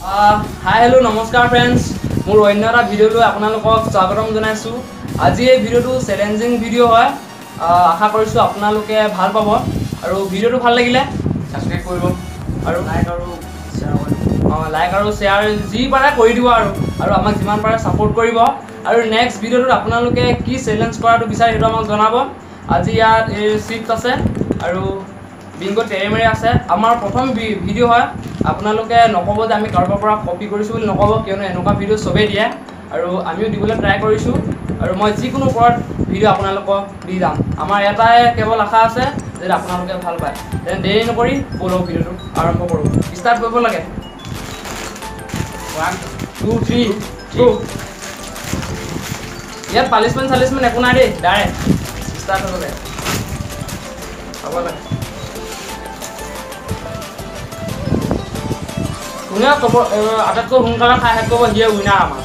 Hi hello नमस्कार friends मोर अन्य এটা ভিডিওলৈ আপোনালোকক স্বাগতম জনাইছো। আজি এই ভিডিওটো চ্যালেঞ্জিং ভিডিও হয়। আশা কৰিছো আপোনালোকে ভাল পাব আৰু ভিডিওটো ভাল লাগিলে সাবস্ক্ৰাইব কৰিব আৰু লাইক আৰু শেয়াৰ যি পাৰে কৰি দিব আৰু আমাক যিমান পাৰে সাপোৰ্ট কৰিব আৰু নেক্সট ভিডিওটো আপোনালোকে কি চ্যালেঞ্জ কৰাটো বিচাৰে হেতু আমাক জনাব। আজি ইয়াত এই শিফট আছে আৰু বিংগো টেৰেমেৰে আছে। আমাৰ প্ৰথম ভিডিও হয়। আপোনালোকে নকব যে আমি কাৰোবাৰ পৰা কপি কৰিছো বুলি নকব, কিয়নো এনেকুৱা ভিডিও সবে দিয়ে আৰু আমিও দিবলৈ ট্ৰাই কৰিছো আৰু মই যিকোনো ওপৰত ভিডিও আপোনালোকক দি যাম। আমাৰ এটাই কেৱল আশা আছে যে আপোনালোকে ভাল পায়। তেনে দেৰি নকৰি বলক ভিডিওটো আৰম্ভ কৰোঁ। ষ্টাৰ্ট কৰিব লাগে। 1 2 3 গো। ইয়াত পালিশমেন্ট একো নাই দেই, ডাইৰেক্ট ষ্টাৰ্ট হ'ব লাগে। হ'ব লাগে। কোনে কব আটাইতকৈ সোনকালে খাই শেষ কৰিব সিয়ে উইনাৰ আমাৰ।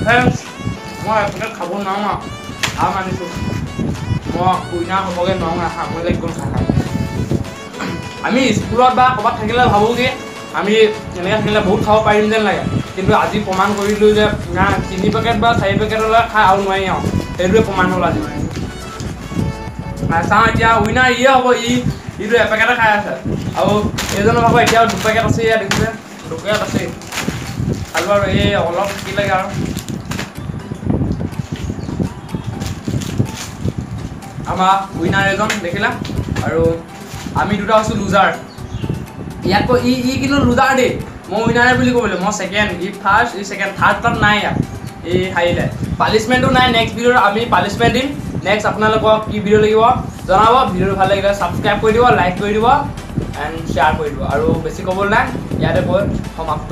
Friends, মই আপোনাক খাব নোৱাৰো আম আনিছো। মই উইনাৰ হ'বগে নোৱাৰো আশা কৰিলে একদম খাই। আমি স্কুলত বা ক'ৰবাত থাকিলে ভাবো কি আমি এনেকৈ থাকিলে বহুত খাব পাৰিম যেন লাগে, কিন্তু আজি প্ৰমাণ কৰিলোঁ যে না 3 পেকেট বা 4 পেকেটলৈ খাই আৰু নোৱাৰি আৰু সেইটোৱে প্ৰমাণ হ'ল আজি। চাওঁ এতিয়া উইনাৰ ইয়ে হ'ব। ইটো এপেকেটে খাই আছে আৰু এইজনৰ ভাগৰ এতিয়াও 2 পেকেট আছে। ইয়াত দেখিছে 2 পেকেট আছে খালোঁ আৰু এই অলপ থাকিলেগে আৰু আমাৰ উইনাৰ এজন দেখিলা আৰু আমি দুটা আছোঁ লুজাৰ। ইয়াত কিন্তু লুজাৰ দেই, মই উইনাৰে বুলি ক'বলৈ মই ছেকেণ্ড, ফাৰ্ষ্ট ছেকেণ্ড থাৰ্ড তাত নাই। ইয়াত হাৰিলে পানিছমেণ্টো নাই। নেক্সট ভিডিঅ'ত আমি পানিছমেণ্ট দিম। নেক্সট আপোনালোকক কি ভিডিঅ' লাগিব জনাব। ভিডিঅ'টো ভাল লাগিলে ছাবস্ক্ৰাইব কৰি দিব, লাইক কৰি দিব এণ্ড শ্বেয়াৰ কৰি দিব আৰু বেছি ক'বলৈ নাই। ইয়াতে গৈ সমাপ্ত।